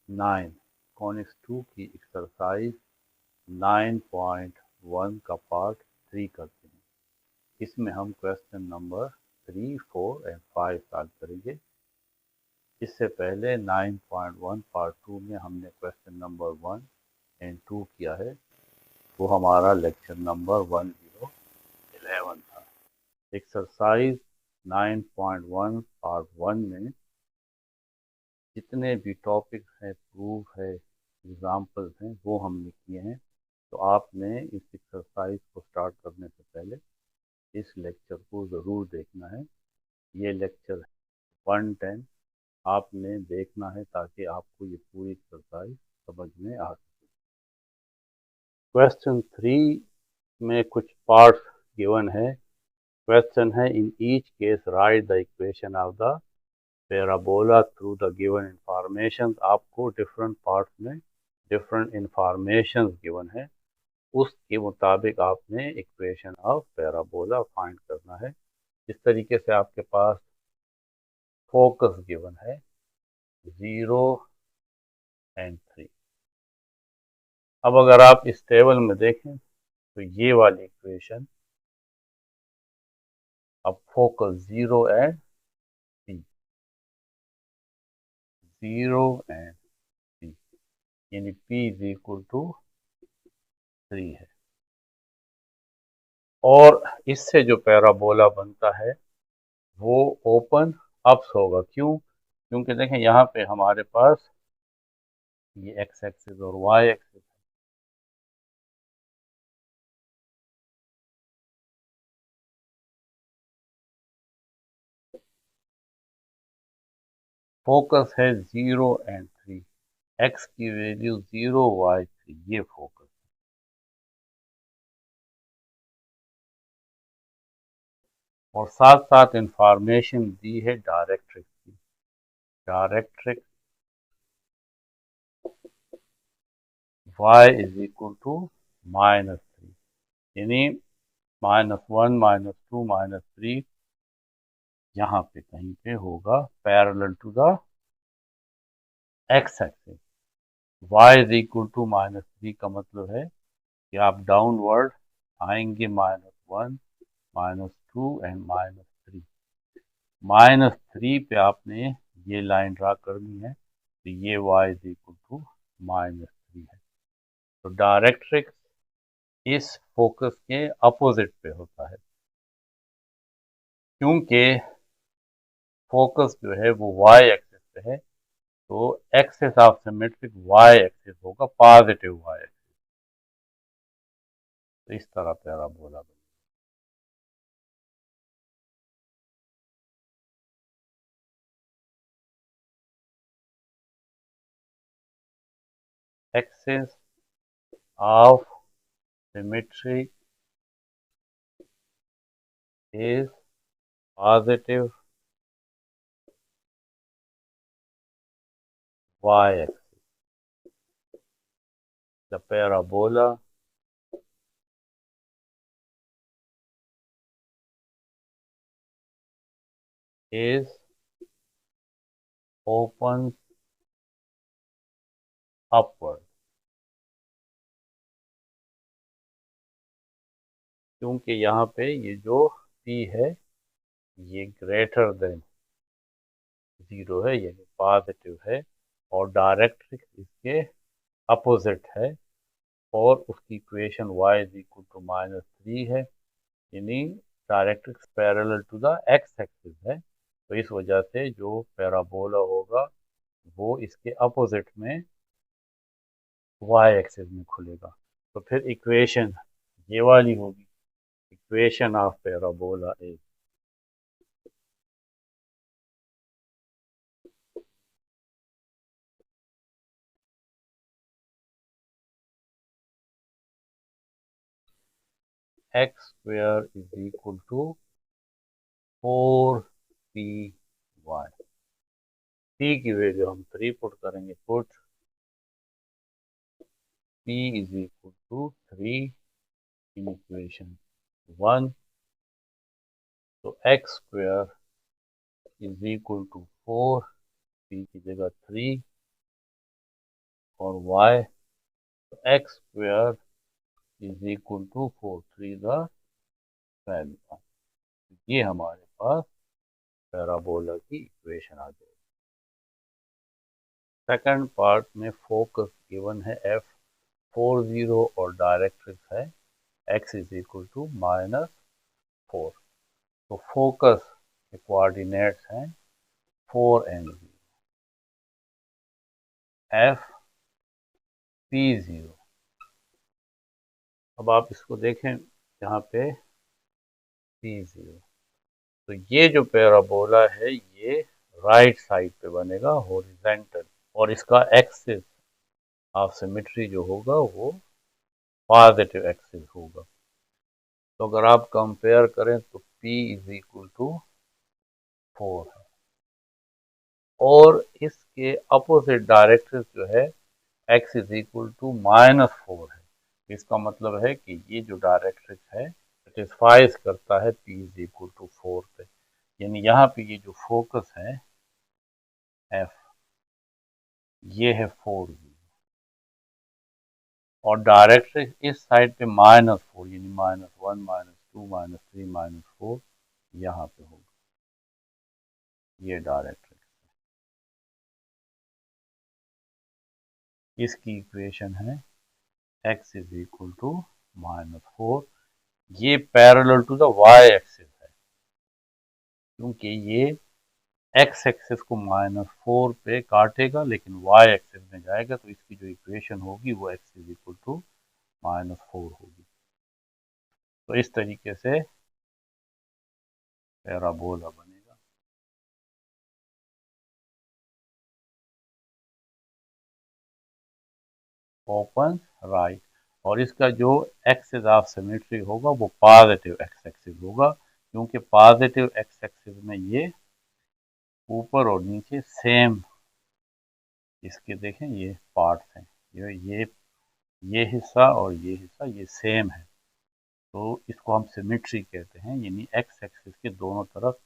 9 conics 2 की exercise 9.1 का part 3 करते हैं। इसमें हम क्वेश्चन नंबर 3, 4 एंड 5 सॉल्व करेंगे। इससे पहले 9.1 पार्ट 2 में हमने क्वेश्चन नंबर 1 एंड 2 किया है। वो हमारा लेक्चर नंबर 1011 था। एक्सरसाइज 9.1 पार्ट 1 में जितने भी टॉपिक्स हैं, प्रूफ है, एग्जाम्पल्स हैं, वो हमने किए हैं। तो आपने इस एक्सरसाइज को स्टार्ट करने से पहले इस लेक्चर को ज़रूर देखना है। ये लेक्चर 110 आपने देखना है ताकि आपको ये पूरी एक्सरसाइज समझ में आ सके। क्वेश्चन 3 में कुछ पार्ट्स गिवन है। क्वेश्चन है, in each case right the equation of the parabola through the given information. आपको डिफरेंट पार्ट्स में डिफरेंट इंफॉर्मेशन गिवन है, उसके मुताबिक आपने इक्वेशन ऑफ पैराबोला फाइंड करना है। इस तरीके से आपके पास फोकस गिवन है 0 एंड 3। अब अगर आप इस टेबल में देखें तो ये वाली इक्वेशन, अब फोकस 0 एंड 3, 0 एंड 3, यानी P इज इक्वल टू 3 है। और इससे जो पैराबोला बनता है वो ओपन अप्स होगा। क्यों? क्योंकि देखें यहाँ पे हमारे पास ये एक्स एक्सिस और वाई एक्सिस, फोकस है 0 एंड 3, एक्स की वैल्यू 0, वाई 3, ये फोकस। और साथ साथ इंफॉर्मेशन दी है डायरेक्ट्रिक्स की। Directrix y is equal to -3, यानी -1, -2, -3 यहाँ पे कहीं पे होगा parallel to the x axis. y is equal to -3 का मतलब है कि आप डाउनवर्ड आएंगे -1, -2 एंड -3। -3 पे आपने ये लाइन ड्रा करनी है, तो ये y इज इक्वल टू -3 है। तो डायरेक्ट्रिक्स इस फोकस के अपोजिट पे होता है, क्योंकि फोकस जो है वो y एक्सिस पे है, तो axis of symmetric y axis होगा, पॉजिटिव y एक्सिस। तो इस तरह पैराबोला बनेगा। Axis of symmetry is positive y-axis. The parabola is open upward, क्योंकि यहाँ पे ये जो P है ये ग्रेटर देन 0 है, यानी पॉजिटिव है, और डायरेक्ट्रिक्स इसके अपोजिट है, और उसकी equation y is equal to -3 है, यानी directrix parallel to the x axis है। तो इस वजह से जो पैराबोला होगा वो इसके अपोजिट में वाई एक्सिस में खुलेगा। तो फिर इक्वेशन ये वाली होगी, equation of parabola is x square is equal to 4py। p की वैल्यू हम 3 पुट करेंगे, put p is equal to 3 in equation 1। तो x square is equal to 4, p की जगह 3, और y, तो x square is equal to 4, 3 the value. ये हमारे पास पैराबोला की इक्वेशन आ जाएगी। सेकंड पार्ट में फोकस गिवन है f40 और डायरेक्ट्रिक्स है x इज इक्वल टू -4। तो फोकस के कोऑर्डिनेट्स हैं 4 एंड 0, f p0। अब आप इसको देखें यहाँ पे p0, तो ये जो पैराबोला है ये राइट साइड पे बनेगा हॉरिजॉन्टल, और इसका एक्सिस ऑफ सिमेट्री जो होगा वो पॉजिटिव एक्सिस होगा। तो अगर आप कंपेयर करें तो p इज इक्वल टू 4 है, और इसके अपोजिट डायरेक्ट्रिक्स जो है x इज इक्वल टू -4 है। इसका मतलब है कि ये जो डायरेक्ट्रिक्स है सेटिस्फाइज करता है p इज इक्वल टू 4 पे, यानी यहाँ पे ये जो फोकस है f, ये है 4, और डायरेक्ट्रिक्स इस साइड पे -4 यानी -1, -2, -3, -4 यहाँ पे होगा। ये डायरेक्ट्रिक्स, इसकी इक्वेशन है x इज इक्वल टू -4। ये parallel to the y axis है, क्योंकि ये x एक्सिस को -4 पे काटेगा लेकिन y एक्सिस में जाएगा, तो इसकी जो इक्वेशन होगी वो x इज इक्वल टू -4 होगी। तो इस तरीके से पैराबोला बनेगा। ओपन राइट, और इसका जो एक्सिस ऑफ सिमेट्री होगा वो पॉजिटिव एक्स एक्सिस होगा, क्योंकि पॉजिटिव एक्स एक्सिस में ये ऊपर और नीचे सेम, इसके देखें ये पार्ट्स हैं, ये हिस्सा और ये हिस्सा ये सेम है, तो इसको हम सिमेट्री कहते हैं, यानी एक्स एक्सिस के दोनों तरफ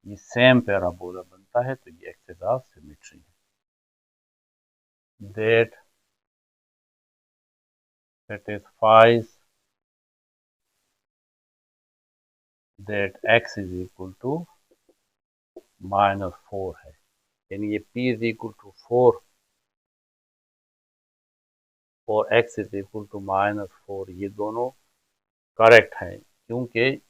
ये सेम पैराबोला बनता है, तो ये एक्सिस ऑफ सिमेट्री है। That satisfies that x is equal to -4 है, यानी ये p इज इक्वल टू 4 और x इज इक्वल टू -4, ये दोनों करेक्ट है, क्योंकि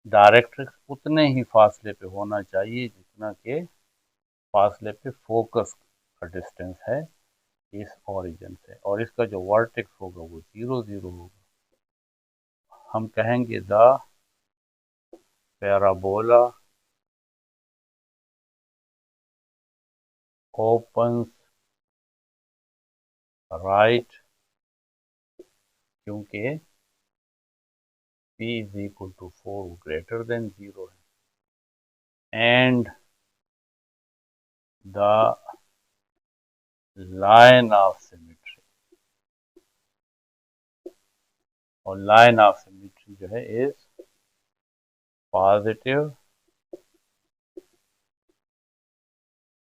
डायरेक्ट्रिक्स उतने ही फासले पे होना चाहिए जितना के फासले पे फोकस का डिस्टेंस है इस ओरिजिन से, और इसका जो वर्टेक्स होगा वो 0, 0 होगा। हम कहेंगे द पैराबोला ओपन्स राइट, क्योंकि p is equal to 4 greater than 0 है, and the line of symmetry, और line of symmetry जो है is positive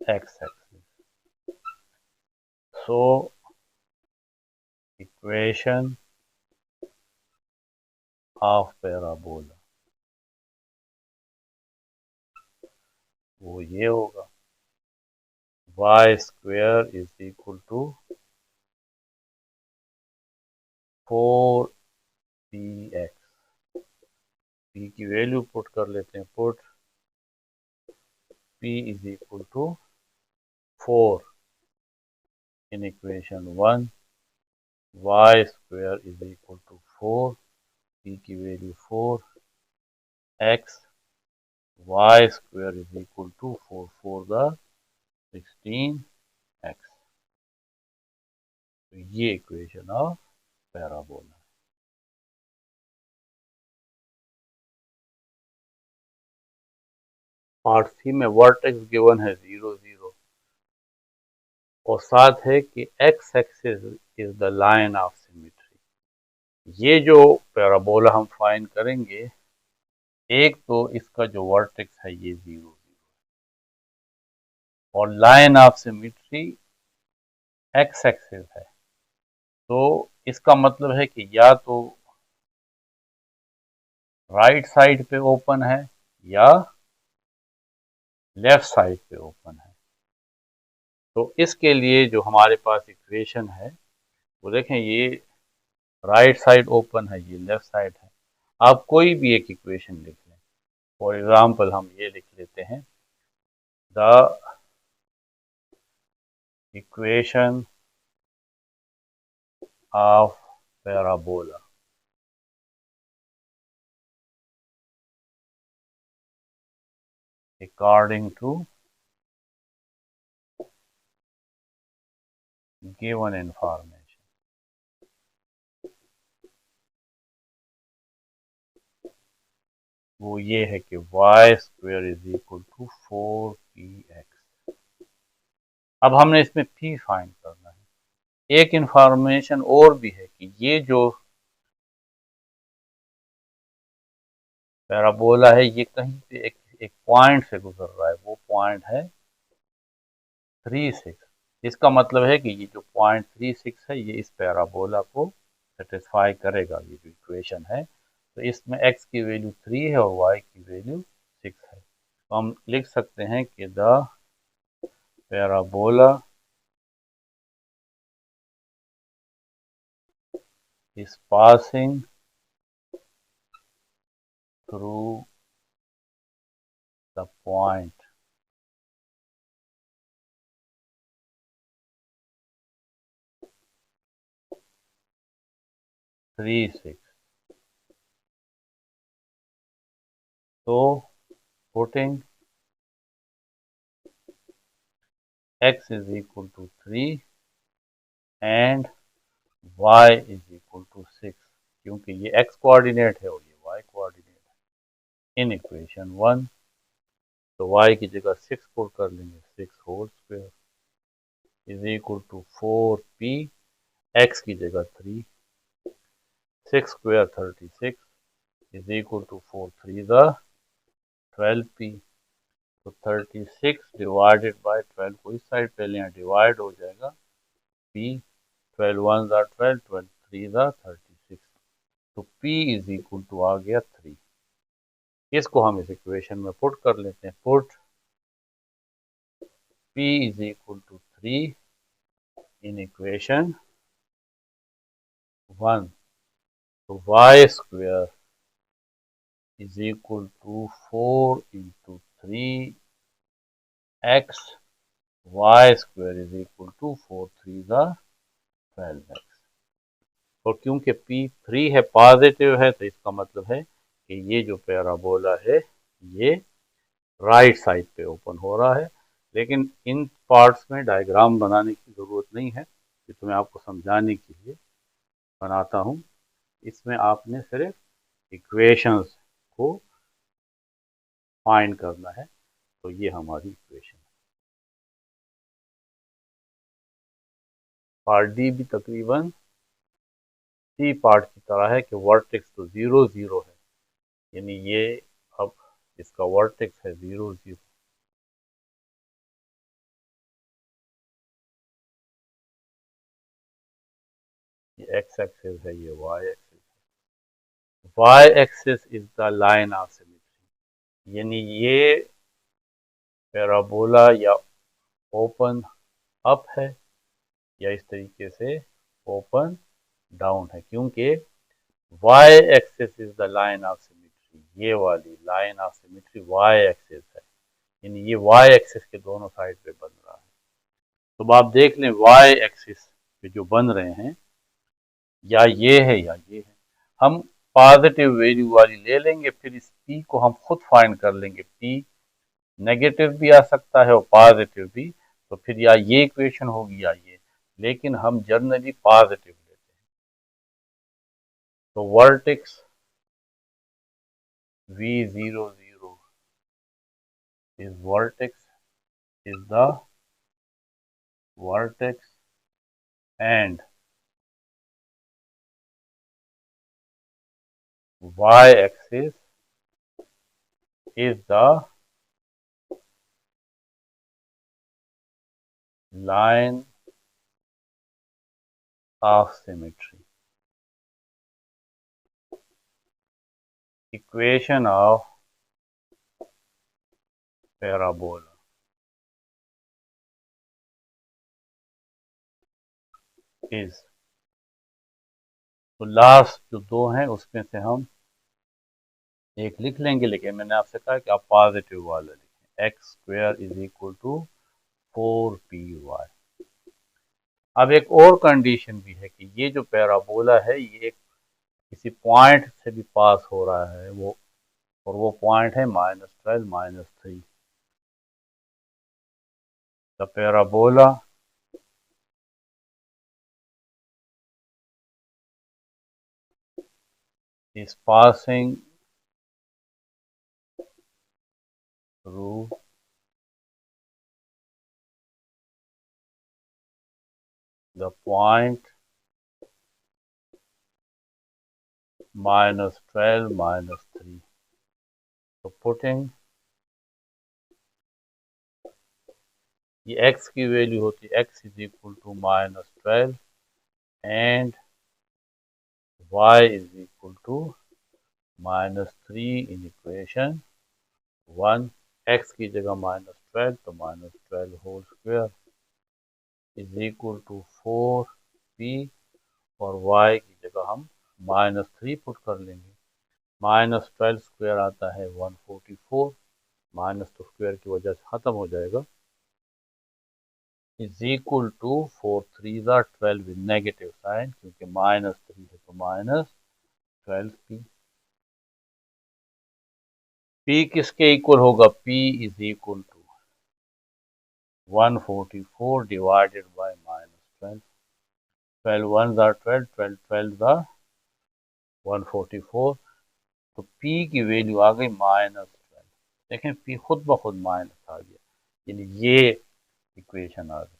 x-axis. So equation of parabola वो ये होगा y square is equal to 4px, p की value put कर लेते हैं, put p is equal to 4 in equation 1, y square is equal to 4, p की value 4, x y square is equal to 4, 4 the 16x। तो ये equation of parabola. Part c में vertex given है 0, 0, और साथ है कि x axis is the line of symmetry. ये जो पैराबोला हम फाइंड करेंगे, एक तो इसका जो वर्टेक्स है ये 0, 0, और line of symmetry x axis है, तो इसका मतलब है कि या तो राइट साइड पे ओपन है या लेफ्ट साइड पे ओपन है। तो इसके लिए जो हमारे पास इक्वेशन है वो देखें, ये राइट साइड ओपन है, ये लेफ्ट साइड है। आप कोई भी एक इक्वेशन लिख लें। फॉर एग्जांपल हम ये लिख लेते हैं, the equation of parabola according to given information। वो ये है कि y square is equal to 4px। अब हमने इसमें p फाइंड करना है। एक इंफॉर्मेशन और भी है कि ये जो पैराबोला है ये कहीं पे एक पॉइंट से गुजर रहा है, वो पॉइंट है 3, 6। इसका मतलब है कि ये जो पॉइंट 3, 6 है ये इस पैराबोला को सेटिस्फाई करेगा। ये जो इक्वेशन है, तो इसमें x की वैल्यू 3 है और y की वैल्यू 6 है। तो हम लिख सकते हैं कि the parabola is passing through the point 3, 6। तो putting x is equal to 3 and y is equal to 6, क्योंकि ये x कोऑर्डिनेट है और ये y कोऑर्डिनेट है इन इक्वेशन 1। तो y की जगह 6 पुट कर लेंगे, 6 whole square is equal to 4p, x की जगह 3, 6 square 36 is equal to 4 3 the 12p। तो 36 डिवाइडेड बाय 12 को इस साइड पे लें, डिवाइड हो जाएगा p, 12 1 ज़ा 12, 12 3 ज़ा 36। तो p इज इक्वल टू आ गया 3। इसको हम इस इक्वेशन में पुट कर लेते हैं। Put p is equal to 3 in equation 1। तो y square is equal to 4 into 3x, y square is equal to 4 3 the 12x। और क्योंकि p 3 है, पॉजिटिव है, तो इसका मतलब है कि ये जो पैराबोला है ये राइट साइड पे ओपन हो रहा है। लेकिन इन पार्ट्स में डायग्राम बनाने की ज़रूरत नहीं है, ये तो मैं आपको समझाने के लिए बनाता हूँ। इसमें आपने सिर्फ इक्वेशंस को फाइंड करना है। तो ये हमारी इक्वेशन है। पार्ट डी भी तकरीबन सी पार्ट की तरह है कि वर्टेक्स तो 0 0 है, यानी ये अब इसका वर्टेक्स है 0 0। ये एक्स एक्सिस है, ये वाई एक्सिस है। Y axis is the line of symmetry, यानी ये पैराबोला या ओपन अप है या इस तरीके से ओपन डाउन है, क्योंकि y axis is the line of symmetry. ये वाली line of symmetry y axis है, यानी ये वाई एक्सिस के दोनों साइड पे बन रहा है। तो आप देख लें वाई एक्सिस पे जो बन रहे हैं या ये है या ये है। हम पॉजिटिव वैल्यू वाली ले लेंगे, फिर इस p को हम खुद फाइंड कर लेंगे। p नेगेटिव भी आ सकता है और पॉजिटिव भी, तो फिर या ये इक्वेशन होगी या ये, लेकिन हम जनरली पॉजिटिव लेते हैं। तो vertex v0 0 is the vertex and y-axis is the line of symmetry, equation of parabola is, तो लास्ट जो दो हैं उसमें से हम एक लिख लेंगे, लेकिन मैंने आपसे कहा कि आप पॉजिटिव वाला लिखें, x square is equal to 4py। अब एक और कंडीशन भी है कि ये जो पैराबोला है ये एक किसी पॉइंट से भी पास हो रहा है, वो और वो पॉइंट है -12 -3। The parabola is passing through the point -12 -3. So putting ये x की वैल्यू होती है x is equal to -12 and y is equal to -3 in equation 1। x की जगह -12 तो -12 whole square is equal to 4p, और y की जगह हम -3 पुट कर लेंगे। -12 स्क्वायर आता है 144, माइनस तो स्क्वायर की वजह से खत्म हो जाएगा, is equal to 4 3 12 with negative sign, क्योंकि -3 है तो -12p। p किसके इक्वल होगा, p is equal to 144 divided by -12, 12 1 12, 12 12 144, तो p की वैल्यू आ गई -12। देखें p खुद ब खुद माइनस आ गया, यानी ये इक्वेशन आ गई,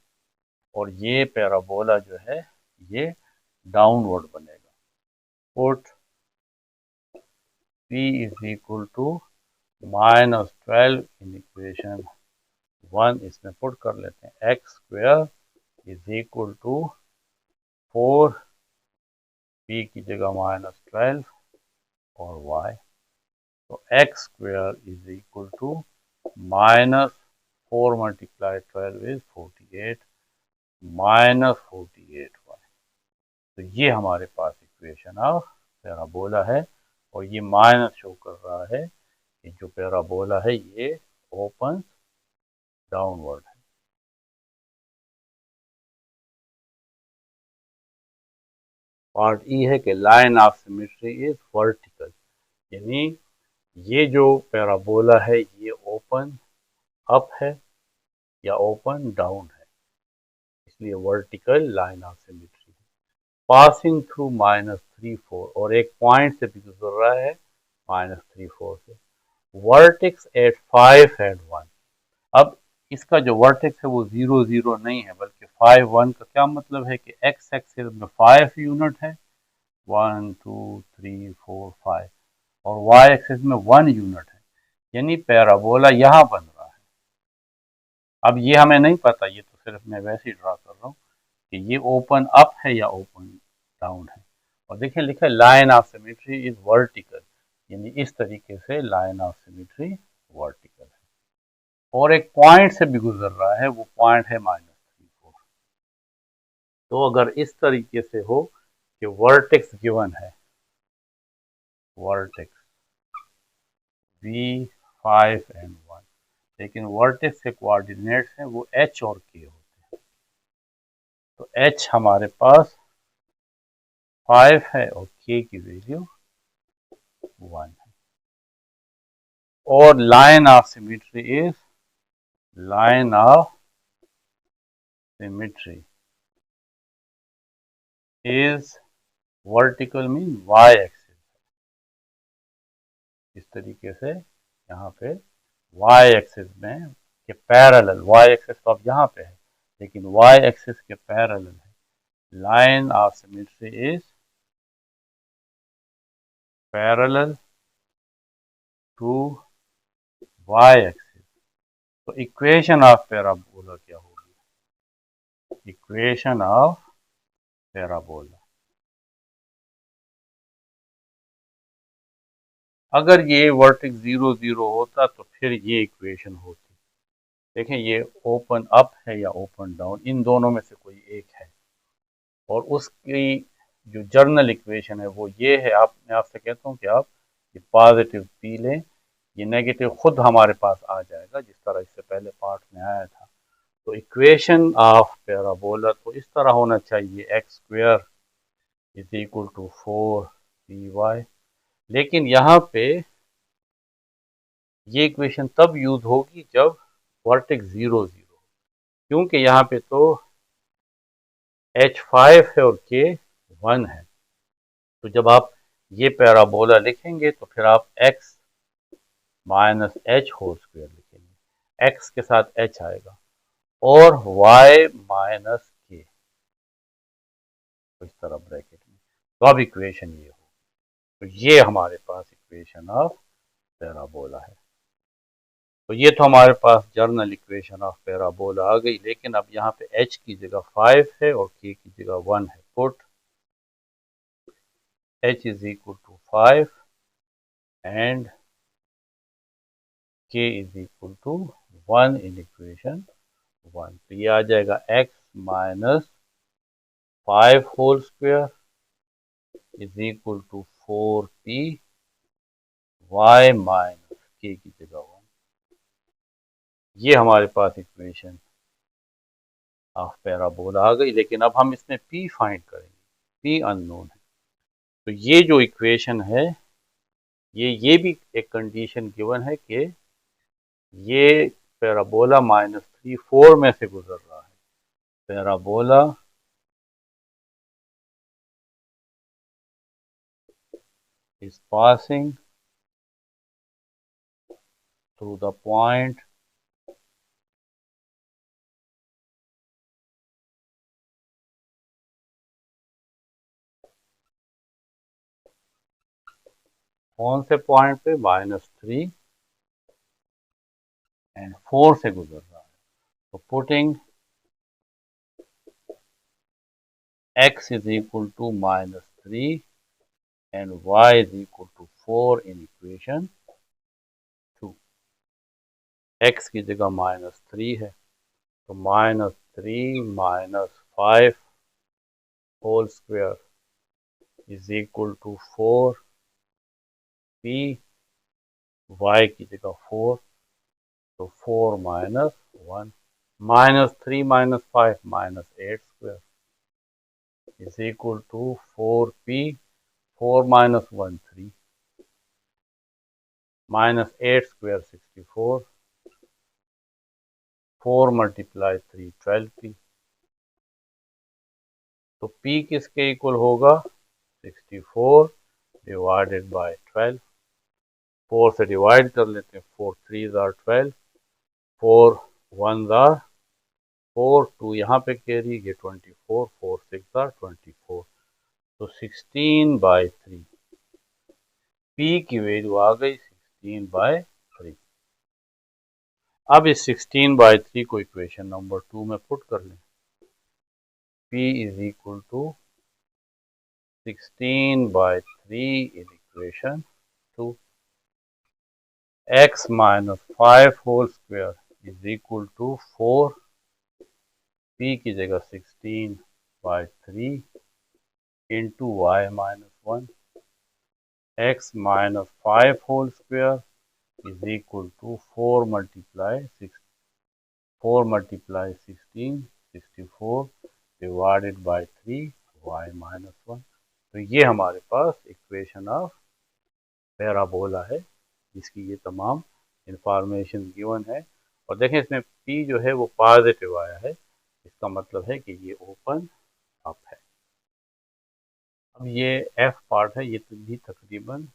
और ये पैराबोला जो है ये डाउनवर्ड बनेगा। Put p is equal to -12 in equation 1, इसमें पुट कर लेते हैं, x square is equal to 4, p की जगह -12 और y, तो x square is equal to -4 multiply 12 is 48 -48y। तो ये हमारे पास इक्वेशन ऑफ पैराबोला है, और ये माइनस शो कर रहा है कि जो पैराबोला है ये ओपन डाउनवर्ड है। पार्ट ई है कि line of symmetry is vertical, यानी ये जो पैराबोला है ये ओपन अप है या ओपन डाउन है, इसलिए वर्टिकल लाइन ऑफ सिमेट्री है। पासिंग थ्रू -3 4, और एक पॉइंट से भी गुजर रहा है -3 4 से। वर्टेक्स एट 5 एंड 1, अब इसका जो वर्टेक्स है वो 0 0 नहीं है बल्कि 5 1, का क्या मतलब है कि एक्स एक्सिस में 5 यूनिट है, 1 2 3 4 5, और वाई एक्सिस में 1 यूनिट है, यानी पैराबोला यहाँ बन रहा है। अब ये हमें नहीं पता, ये तो सिर्फ मैं वैसे ही ड्रा कर रहा हूँ कि ये ओपन अप है या ओपन डाउन है। और देखिए लिखा है line of symmetry is vertical, यानी इस तरीके से लाइन ऑफ सिमेट्री वर्टिकल है, और एक पॉइंट से भी गुजर रहा है, वो पॉइंट है -3 4। तो अगर इस तरीके से हो कि वर्टेक्स गिवन है, वर्टेक्स v5 एंड 1, लेकिन वर्टेक्स के कोऑर्डिनेट्स हैं वो h और k होते हैं, तो h हमारे पास 5 है और k की वैल्यू 1 है, और line of symmetry is, line of symmetry is vertical mean y axis, इस तरीके से यहाँ पे y एक्सिस में के पैरेलल, y एक्सिस तो अब यहाँ पे है लेकिन y एक्सिस के पैरेलल है, line of symmetry is parallel to y axis. तो इक्वेशन ऑफ पैराबोला क्या होगी, इक्वेशन ऑफ पैराबोला। अगर ये वर्टेक्स 0 0 होता तो फिर ये इक्वेशन होती। देखें ये ओपन अप है या ओपन डाउन, इन दोनों में से कोई एक है, और उसकी जो जर्नल इक्वेशन है वो ये है। मैं आपसे कहता हूँ कि आप ये पॉजिटिव पी लें, ये नेगेटिव खुद हमारे पास आ जाएगा जिस तरह इससे पहले पार्ट में आया था। तो इक्वेशन ऑफ पैराबोला तो इस तरह होना चाहिए, x square is equal to 4py। लेकिन यहाँ पे ये इक्वेशन तब यूज होगी जब वर्टेक्स 0 0, क्योंकि यहाँ पे तो h5 है और k 1 है। तो जब आप ये पैराबोला लिखेंगे तो फिर आप x minus h whole square लिखेंगे, x के साथ h आएगा, और y माइनस के, तो इस तरह ब्रैकेट में। तो अब इक्वेशन ये हो, तो ये हमारे पास इक्वेशन ऑफ पैराबोला है। तो ये तो हमारे पास जर्नल इक्वेशन ऑफ पैराबोला आ गई। लेकिन अब यहाँ पे h की जगह 5 है और k की जगह 1 है। Put h is equal to 5 and k is equal to 1 in equation 1। तो ये आ जाएगा x minus 5 whole square is equal to 4p y minus k की जगह 1। ये हमारे पास इक्वेशन ऑफ पैराबोला आ गई। लेकिन अब हम इसमें p फाइंड करेंगे, p अननोन है। तो ये जो इक्वेशन है, ये भी एक कंडीशन गिवन है कि ये पैराबोला -3 4 में से गुजर रहा है। Parabola is passing through the point कौन से पॉइंट पे, -3 एंड 4 से गुजर रहा है। तो putting x is equal to -3 and y is equal to 4 in equation 2। x की जगह -3 है, तो -3 minus 5 whole square is equal to 4p, y की जगह 4, तो 4 minus 1, -3 minus 5 -8 square is equal to 4p, 4 minus 1 3, -8 square 64, 4 multiply 3 12p। तो p किसके equal होगा, 64 डिवाइडेड बाय 12। 4 से डिवाइड कर लेते हैं, 4 3 आर 12, 4 1 आर 4, 2 यहाँ पे कैरी, ये 24, 4 6 आर 24, तो 16/3 p की वैल्यू आ गई 16/3। अब इस 16/3 को इक्वेशन नंबर 2 में पुट कर लें। p is equal to 16/3 in equation 2। x minus 5 whole square is equal to 4, p की जगह 16/3 into y minus 1, x minus 5 whole square is equal to 4 multiply 16 64 divided by 3 y minus 1। तो ये हमारे पास equation of parabola है, जिसकी ये तमाम इंफॉर्मेशन गिवन है। और देखें इसमें p जो है वो पॉजिटिव आया है, इसका मतलब है कि ये ओपन अप है। अब ये f पार्ट है, ये तो भी तकरीबन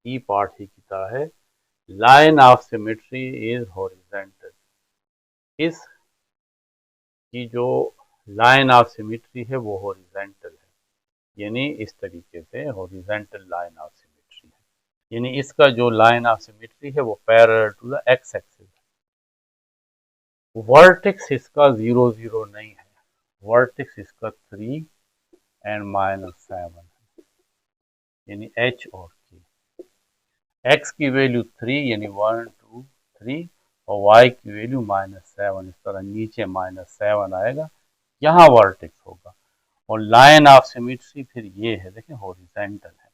e पार्ट ही की तरह है। Line of symmetry is horizontal. इस की जो लाइन ऑफ सिमेट्री है वो हॉरिजॉन्टल है, यानी इस तरीके से हॉरिजॉन्टल लाइन ऑफ सिमेट्री है, यानी इसका जो लाइन ऑफ सिमेट्री है वो parallel to the x axis है। वर्टेक्स इसका 0 0 नहीं है, वर्टेक्स इसका 3 एंड -7 यानी h और k। x की वैल्यू 3 यानी 1 2 3 और y की वैल्यू -7, इस तरह नीचे -7 आएगा, यहाँ वर्टेक्स होगा। और लाइन ऑफ सिमेट्री फिर ये है, देखें हॉरिजॉन्टल है,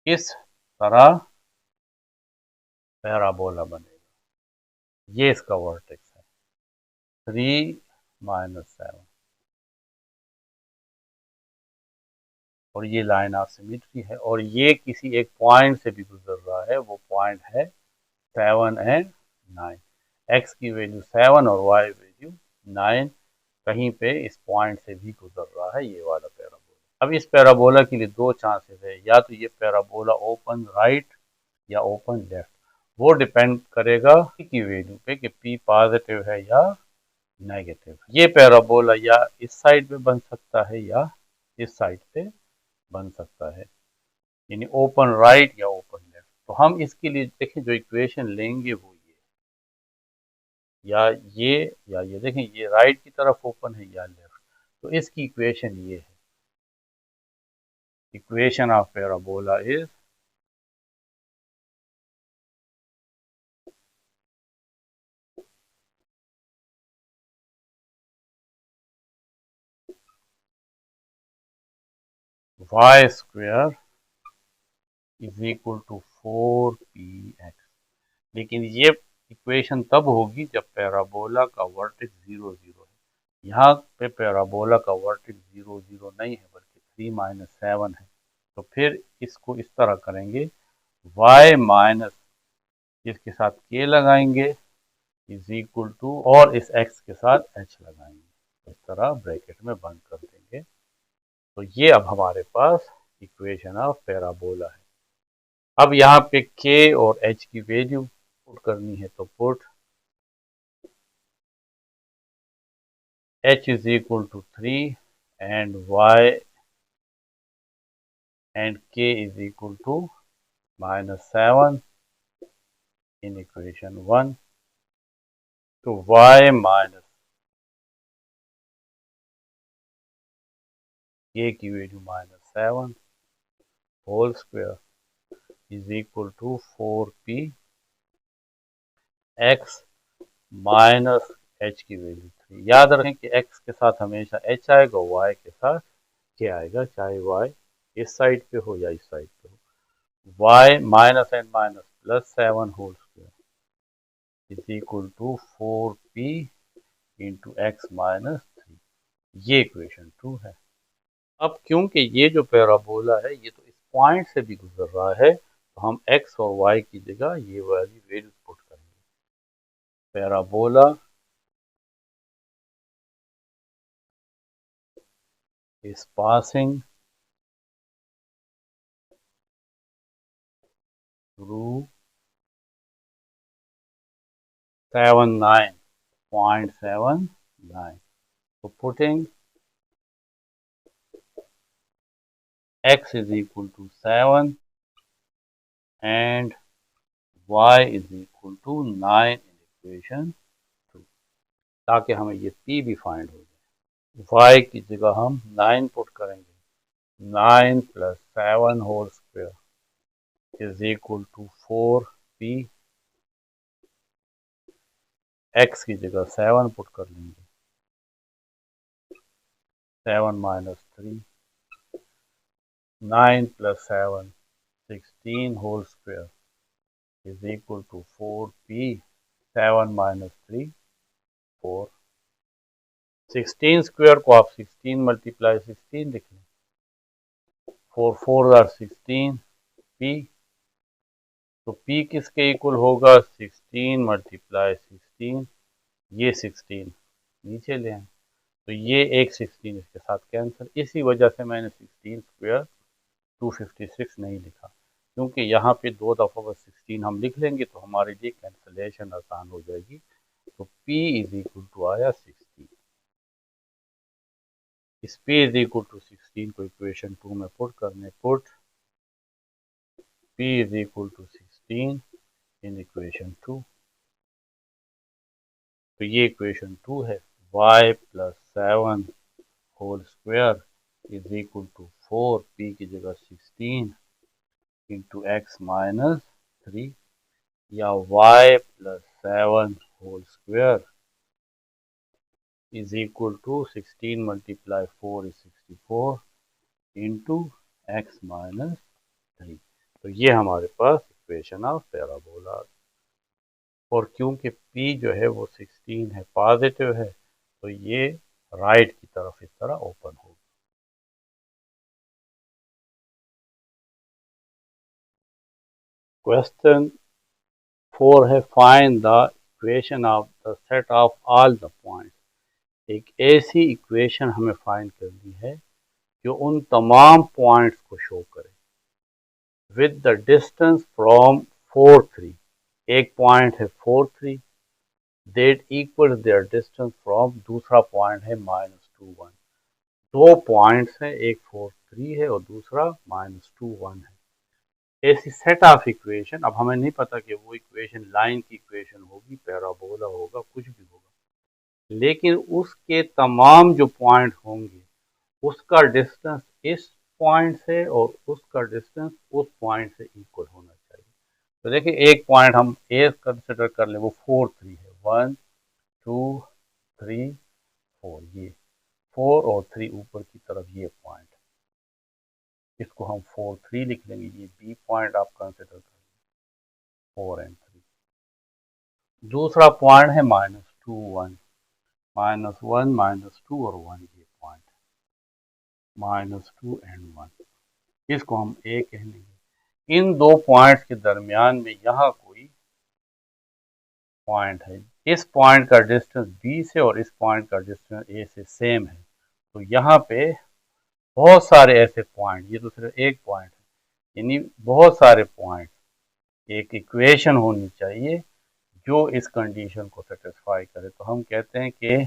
इस तरह पैराबोला बनेगा, ये इसका वर्टेक्स है 3 -7 और ये लाइन ऑफ सिमेट्री है और ये किसी एक पॉइंट से भी गुजर रहा है, वो पॉइंट है 7 एंड 9। x की वैल्यू 7 और y वैल्यू 9 कहीं पे इस पॉइंट से भी गुजर रहा है, ये वाला पैराबोला। अब इस पैराबोला के लिए दो चांसेस है, या तो ये पैराबोला ओपन राइट या ओपन लेफ्ट, वो डिपेंड करेगा p की वैल्यू पे कि p पॉजिटिव है या नेगेटिव। ये पैराबोला या इस साइड पे बन सकता है या इस साइड पे बन सकता है, यानी ओपन राइट या ओपन लेफ्ट। तो हम इसके लिए देखें जो इक्वेशन लेंगे वो या ये या ये, देखें ये राइट की तरफ ओपन है या लेफ्ट, तो इसकी इक्वेशन ये है, equation of parabola is y square is equal to 4px। लेकिन ये इक्वेशन तब होगी जब पैराबोला का वर्टेक्स 0 0 है। यहाँ पे पैराबोला का वर्टेक्स 0 0 नहीं है बल्कि 3 -7 है। तो फिर इसको इस तरह करेंगे, y माइनस इसके साथ k लगाएंगे इज इक्वल टू, और इस x के साथ h लगाएंगे, इस तरह ब्रैकेट में बंद कर देंगे। तो ये अब हमारे पास इक्वेशन ऑफ पैराबोला है। अब यहाँ पे k और h की वैल्यू पुट करनी है, तो put h is equal to 3 and y and k is equal to -7 in equation 1, तो y माइनस k की value -7 whole square is equal to 4p x minus h की value 3। याद रखें कि x के साथ हमेशा h आएगा, y के साथ k आएगा, चाहे y इस साइड पे हो या इस साइड पे हो। y minus and minus +7 whole square is equal to 4p into x minus 3, ये इक्वेशन 2 है। अब क्योंकि ये जो पैराबोला है ये तो इस पॉइंट से भी गुजर रहा है, तो हम x और y की जगह ये वाली वैल्यू पुट करेंगे। Parabola is passing through 79.79. So putting x is equal to 7 and y is equal to 9 in equation 2, ताकि हमें ये p भी फाइंड हो जाए। y की जगह हम 9 पुट करेंगे, 9 + 7 whole square is equal to 4p, x की जगह 7 पुट कर लेंगे, 7 - 3, 9 + 7 16 whole square is equal to 4p, 7 - 3 4, 16 square को आप 16 × 16 लिख लें, 4 4 आर 16 p, तो p किसके इक्वल होगा, 16 × 16, ये 16 नीचे ले आए, तो ये एक 16 इसके साथ कैंसिल। इसी वजह से मैंने 16 स्क्वायर 256 नहीं लिखा, क्योंकि यहाँ पे दो दफ़ा बस 16 हम लिख लेंगे तो हमारे लिए कैंसिलेशन आसान हो जाएगी। तो p इज इक्वल टू आया 16। इस p इज इक्वल टू 16 को इक्वेशन 2 में पुट करने, put p is equal to 16 in equation 2, तो ये इक्वेशन 2 है। y + 7 whole square is equal to 4, p की जगह 16 इंटू एक्स माइनस 3 या y plus 7 whole square is equal to 16 multiply 4 is 64 into x minus 3। तो ये हमारे पास इक्वेशन ऑफ पैराबोला। और क्योंकि p जो है वो 16 है, पॉजिटिव है, तो ये राइट की तरफ इस तरह ओपन होगा। क्वेश्चन 4 है find the equation of the set of all the points. एक ऐसी इक्वेशन हमें फाइंड करनी है जो उन तमाम पॉइंट्स को शो करे विद द डिस्टेंस फ्रॉम 4 3। एक पॉइंट है 4 3 that equal their distance from, दूसरा पॉइंट है -2 1। दो पॉइंट्स हैं, एक 4 3 है और दूसरा -2 1 है। ऐसी सेट ऑफ इक्वेशन, अब हमें नहीं पता कि वो इक्वेशन लाइन की इक्वेशन होगी, पैराबोला होगा, कुछ भी होगा, लेकिन उसके तमाम जो पॉइंट होंगे उसका डिस्टेंस इस पॉइंट से और उसका डिस्टेंस उस पॉइंट से इक्वल होना चाहिए। तो देखिए एक पॉइंट हम ए कंसिडर कर ले, वो 4 3 है, 1 2 3 4, ये 4 और 3 ऊपर की तरफ ये पॉइंट, इसको हम 4 3 लिख लेंगे। ये बी पॉइंट आप कंसिडर कर 4 एंड 3। दूसरा पॉइंट है -2 1, -1 -2 और 1, ये पॉइंट -2 एंड 1, इसको हम ए कह लेंगे। इन दो पॉइंट्स के दरमियान में यहाँ कोई पॉइंट है, इस पॉइंट का डिस्टेंस बी से और इस पॉइंट का डिस्टेंस ए से सेम है। तो यहाँ पे बहुत सारे ऐसे पॉइंट, ये तो सिर्फ एक पॉइंट है, यानी बहुत सारे पॉइंट, एक इक्वेशन होनी चाहिए जो इस कंडीशन को सेटिस्फाई करे। तो हम कहते हैं कि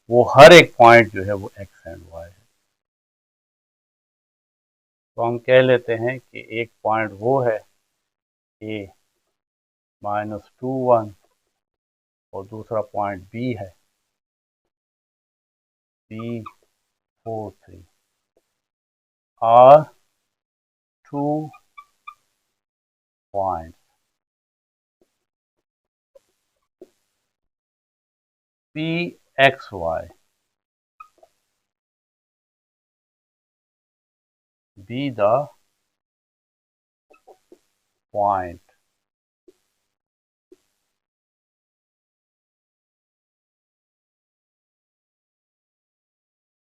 वो हर एक पॉइंट जो है वो एक्स एंड वाई है। तो हम कह लेते हैं कि एक पॉइंट वो है ए -2 1 और दूसरा पॉइंट बी है B 4 3 are 2 point P x y be the point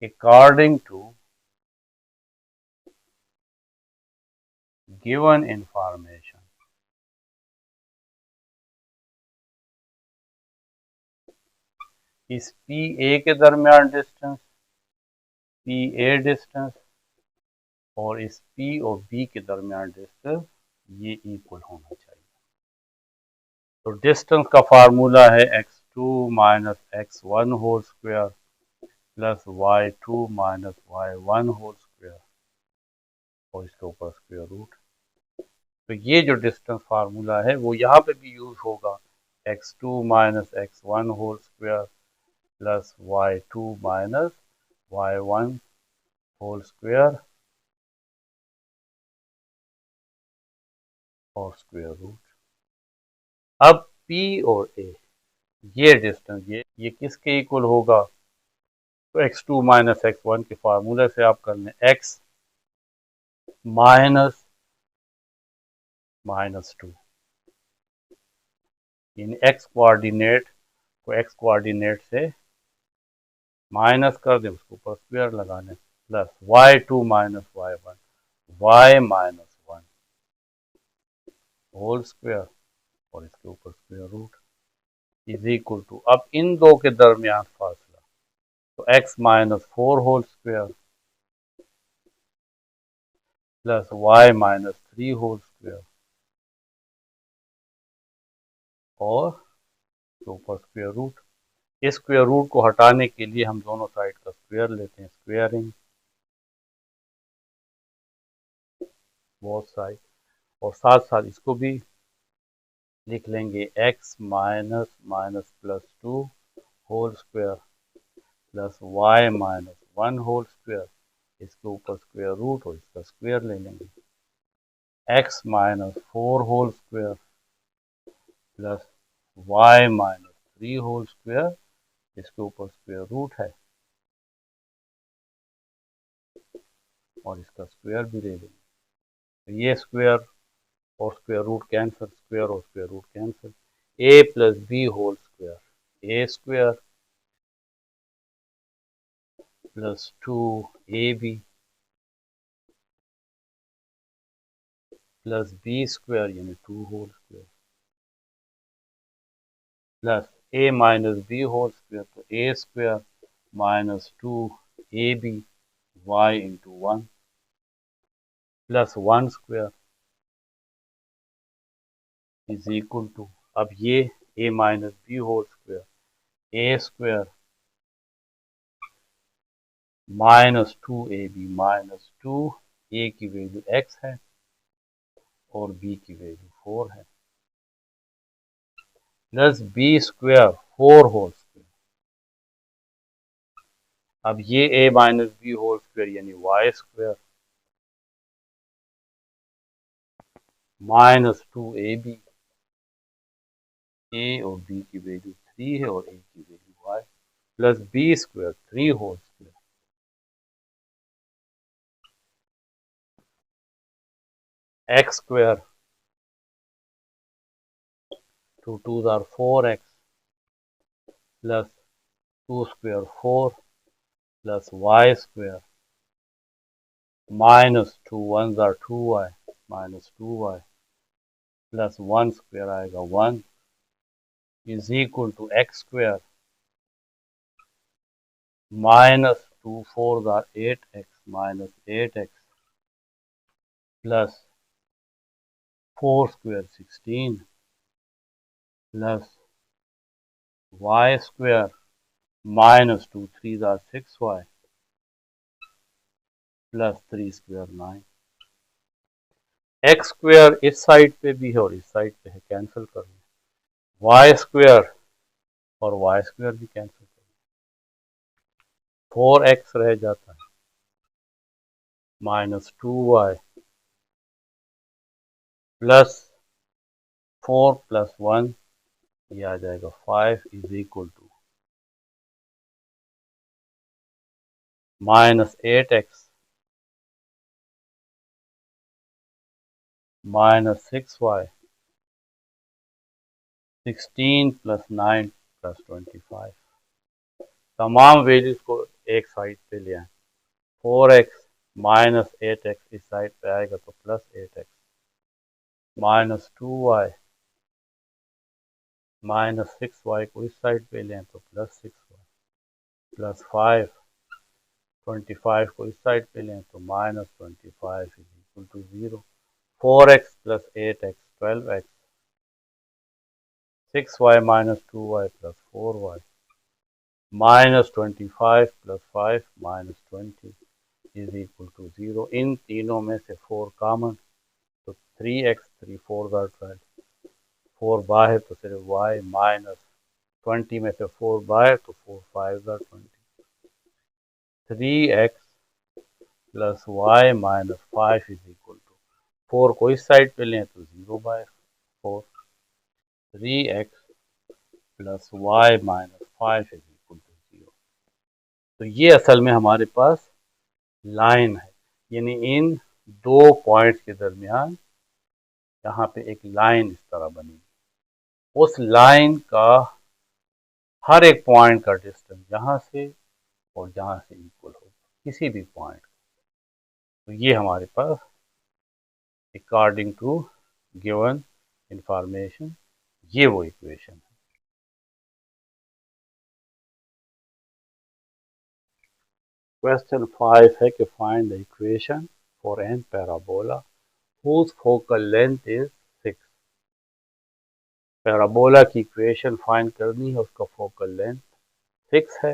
according to given information। इस पी ए के दरमियान डिस्टेंस, पी ए डिस्टेंस और इस पी और बी के दरमियान डिस्टेंस ये इक्वल होना चाहिए। तो डिस्टेंस का फार्मूला है x2 minus x1 whole square plus y2 minus y1 whole square और इसके ऊपर स्क्वायर रूट। तो ये जो डिस्टेंस फार्मूला है वो यहाँ पे भी यूज होगा, x2 minus x1 whole square plus y2 minus y1 whole square और स्क्वायर रूट। अब P और A, ये डिस्टेंस, ये किसके इक्वल होगा? तो x2 माइनस x1 के फार्मूले से आप कर लें x माइनस -2, यानी x कोऑर्डिनेट को x कोऑर्डिनेट से माइनस कर दें, उसके ऊपर स्क्वायर लगा लें, plus y2 minus y1 y minus 1 whole square और इसके ऊपर square root is equal to, अब इन दो के दरमियान फासला, तो x minus 4 whole square plus y minus 3 whole square और ऊपर स्क्वायर रूट। इस स्क्वायर रूट को हटाने के लिए हम दोनों साइड का स्क्वायर लेते हैं, स्क्वायरिंग बोथ साइड, और साथ साथ इसको भी लिख लेंगे x minus minus plus 2 whole square plus y minus 1 whole square इसके ऊपर स्क्वायर रूट और इसका स्क्वायर ले लेंगे। x minus 4 whole square plus y minus 3 whole square, इसके ऊपर स्क्वायर रूट है और इसका स्क्वायर भी ले लेंगे। तो ये स्क्वायर और स्क्वायर रूट कैंसिल, स्क्वायर और square root cancel. a plus B whole square, A square plus 2ab प्लस बी स्क्वायर यानी 2 whole square plus a minus B whole square, तो A square minus 2ab y into 1 plus 1 square is equal to, अब ये a minus B whole square, A square minus 2ab minus 2, a की value x है और b की value 4 है, plus B square 4 whole square. अब ये a minus B whole square यानी y square minus 2ab, a और b की वैल्यू 3 है और a की value y, plus B square 3 whole square x square, 2 2s are 4x plus 2 square 4 plus y square minus 2 1s are 2y minus 2y plus 1 square आएगा 1 is equal to x square minus 2 4s are 8x minus 8x plus 4 square 16 plus y square minus 2 3s are 6y plus 3 square 9। x square इस side पे भी है और इस side पे है, cancel कर लें। y स्क्वायर और y स्क्वायर भी कैंसिल कर लें। 4x रह जाता है माइनस 2y प्लस 4 प्लस 1 ये आ जाएगा 5 is equal to minus 8x minus 6y 16 plus 9 plus 25। तमाम वैल्यूज को एक साइड पे ले आए। 4x माइनस 8x इस साइड पे आएगा तो plus 8x minus 2y minus 6y को इस साइड पे लें तो प्लस 6y प्लस 5 25 को इस साइड पे लें तो minus 25 is equal to 0। 4x plus 8x 12x 6y minus 2y plus 4y minus 25 plus 5 minus 20 is equal to 0। इन तीनों में से 4 कॉमन तो 3x 3 4 आर 12, 4 बाहर तो सिर्फ y माइनस 20 में से 4 बाहर तो 4 5 are 20, 3x plus y minus 5 is equal to 4 को इस साइड पे लें तो 0 by 4, 3x plus y minus 5 is equal to 0। तो ये असल में हमारे पास लाइन है, यानी इन दो पॉइंट्स के दरमियान यहाँ पे एक लाइन इस तरह बनी, उस लाइन का हर एक पॉइंट का डिस्टेंस यहाँ से और यहाँ से इक्वल होगा किसी भी पॉइंट। तो ये हमारे पास अकॉर्डिंग टू गिवन इंफॉर्मेशन ये वो इक्वेशन है। क्वेश्चन 5 है कि find the equation for an parabola whose focal length is 6। Parabola की इक्वेशन फाइंड करनी है, उसका फोकल लेंथ 6 है।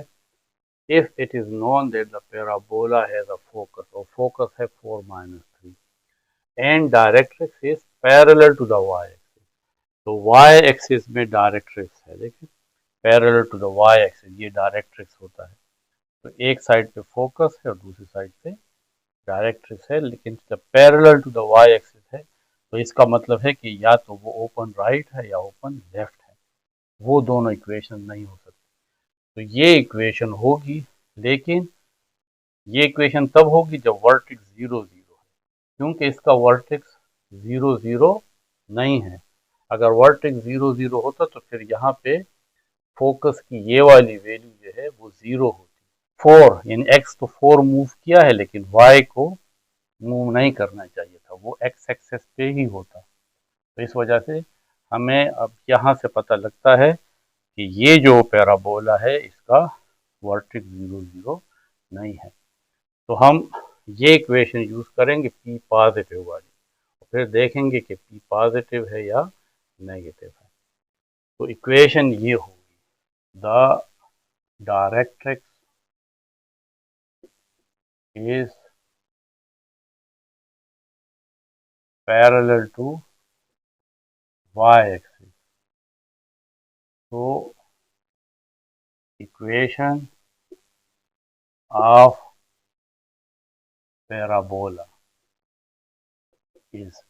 if it is known that the parabola has a focus और focus है 4 minus 3 and directrix is parallel to the y axis, तो y axis में directrix है, देखिए parallel to the y axis ये डायरेक्ट्रिक्स होता है। तो एक साइड पे फोकस है और दूसरी साइड पे डायरेक्ट्रिक्स है लेकिन parallel to the Y axis है, तो इसका मतलब है कि या तो वो ओपन राइट है या ओपन लेफ्ट है, वो दोनों इक्वेशन नहीं हो सकती। तो ये इक्वेशन होगी, लेकिन ये इक्वेशन तब होगी जब वर्टेक्स 0 0 है, क्योंकि इसका वर्टेक्स 0 0 नहीं है। अगर वर्टेक्स 0 0 होता तो फिर यहाँ पे फोकस की ये वाली वैल्यू जो है वो 0 होती। 4 यानी एक्स तो 4 मूव किया है, लेकिन वाई को मूव नहीं करना चाहिए था, वो एक्स एक्सेस पे ही होता। तो इस वजह से हमें अब यहाँ से पता लगता है कि ये जो पैराबोला है इसका वर्टेक्स 0 0 नहीं है। तो हम ये इक्वेशन यूज करेंगे पी पॉजिटिव वाली, फिर देखेंगे कि पी पॉजिटिव है या नेगेटिव है। तो इक्वेशन ये होगी, the directrix is parallel to Y axis. तो इक्वेशन ऑफ पैराबोला इज,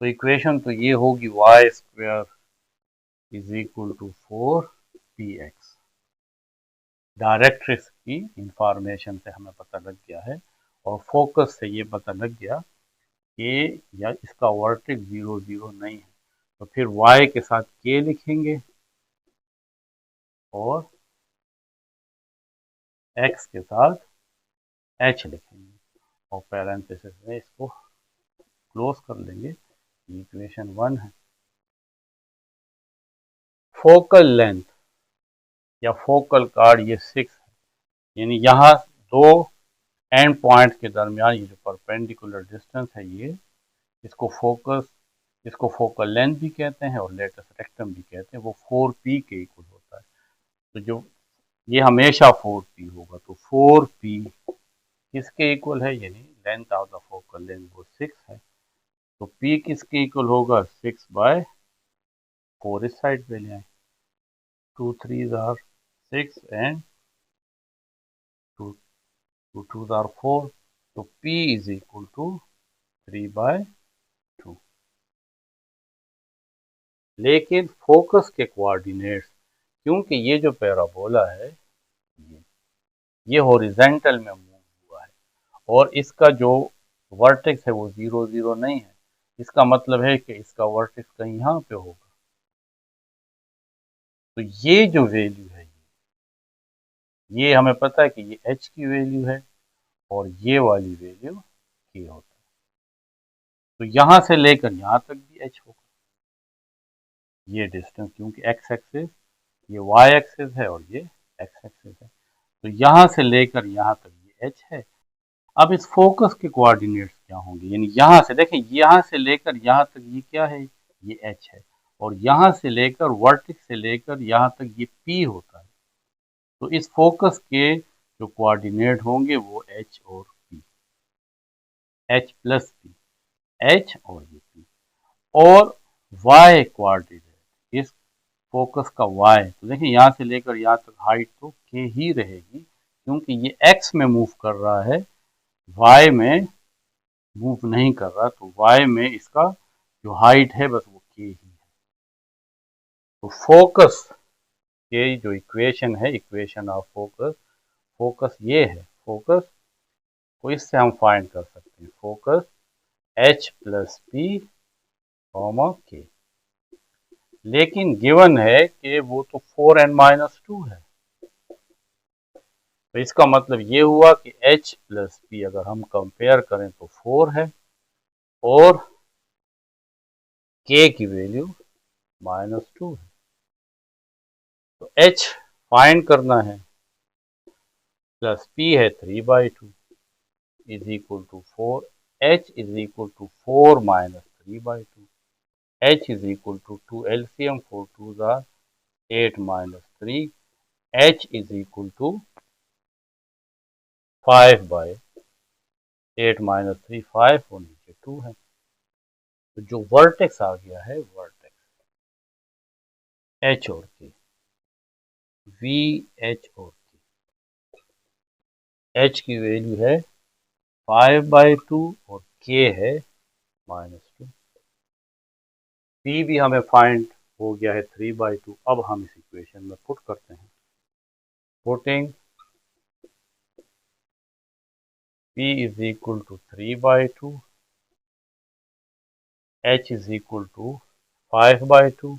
तो इक्वेशन तो ये होगी Y square is equal to 4px। Directrix की इंफॉर्मेशन से हमें पता लग गया है, और फोकस से ये पता लग गया कि या इसका वर्टेक्स 0 0 नहीं है, तो फिर y के साथ k लिखेंगे और x के साथ h लिखेंगे, और पैरेंथेसिस में इसको क्लोज कर लेंगे। इक्वेशन 1 है। फोकल लेंथ या फोकल कार्ड ये 6 है, यानी यहाँ दो एंड पॉइंट के दरमियान ये जो परपेंडिकुलर डिस्टेंस है, ये इसको फोकल लेंथ भी कहते हैं और लेटस रेक्टम भी कहते हैं। वो 4p के इक्वल होता है। तो जो ये हमेशा 4p होगा, तो 4p किसके इक्वल है, यानी length of the focal length वो 6 है। तो p किसके इक्वल होगा, 6/4। इस साइड पे ले आए, 2 3s are 6 and 2 2s are 4। तो p इज इक्वल टू 3/2। लेकिन फोकस के कोऑर्डिनेट्स, क्योंकि ये जो पैराबोला है ये हॉरिजेंटल में मूव हुआ है, और इसका जो वर्टेक्स है वो 0 0 नहीं है, इसका मतलब है कि इसका वर्टेक्स कहीं यहाँ पे होगा। तो ये जो वैल्यू है ये हमें पता है कि ये h की वैल्यू है, और ये वाली वैल्यू k होता है। तो यहाँ से लेकर यहाँ तक भी h होगा, ये डिस्टेंस, क्योंकि x एक्सिस ये y एक्सिस है और ये x एक्सिस है। तो यहाँ से लेकर यहाँ तक ये h है। अब इस फोकस के कोऑर्डिनेट्स क्या होंगे, यानी यहाँ से देखें, यहाँ से लेकर यहाँ तक ये क्या है, ये h है, और यहाँ से लेकर वर्टेक्स से लेकर यहाँ तक ये p होता है। तो इस फोकस के जो कोऑर्डिनेट होंगे वो h और p, h plus p, h और ये p। और y कोऑर्डिनेट, इस फोकस का y, तो देखिए यहाँ से लेकर यहाँ तक हाइट तो k ही रहेगी, क्योंकि ये x में मूव कर रहा है, y में मूव नहीं कर रहा, तो y में इसका जो हाइट है बस वो k ही है। तो फोकस के जो इक्वेशन है, इक्वेशन ऑफ फोकस, फोकस ये है, फोकस को इससे हम फाइंड कर सकते हैं, focus h plus P comma के। लेकिन गिवन है कि वो तो 4n-2 है, तो इसका मतलब ये हुआ कि h प्लस पी अगर हम कंपेयर करें तो 4 है, और k की वैल्यू -2 है। तो h फाइंड करना है, प्लस p है 3/2 is equal to 4, h is equal to 4 minus 3/2, h is equal to 2 LCM, 4 2s are 8 minus 3, h is equal to 5/8 minus 3 5 और नीचे 2 है। तो जो वर्टेक्स आ गया है, वर्टेक्स h और k, v h और k, h की वैल्यू है 5/2 और k है -2। p भी हमें फाइंड हो गया है 3/2। अब हम इस इक्वेशन में पुट करते हैं। Putting p is equal to 3/2, h is equal to 5/2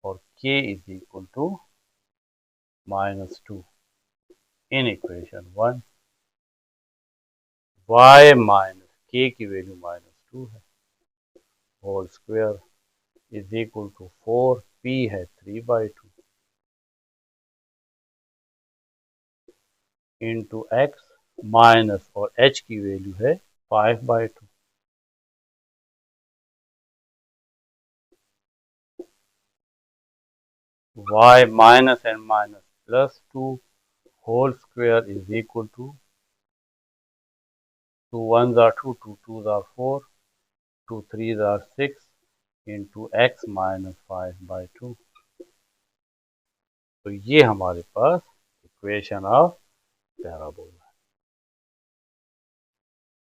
और k is equal to -2 in equation 1। y minus k की वैल्यू -2 है, whole square is equal to 4, p है 3/2 इंटू एक्स माइनस और h की value है 5/2। y minus and minus +2 whole square is equal to 2 1s are 2, 2 2s are 4, 2 3s are 6 into x minus 5/2। तो ये हमारे पास इक्वेशन ऑफ पैराबोला है।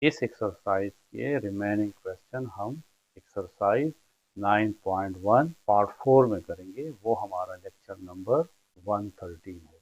इस एक्सरसाइज के रिमेनिंग क्वेश्चन हम एक्सरसाइज 9.1 पार्ट 4 में करेंगे। वो हमारा लेक्चर नंबर 113 है।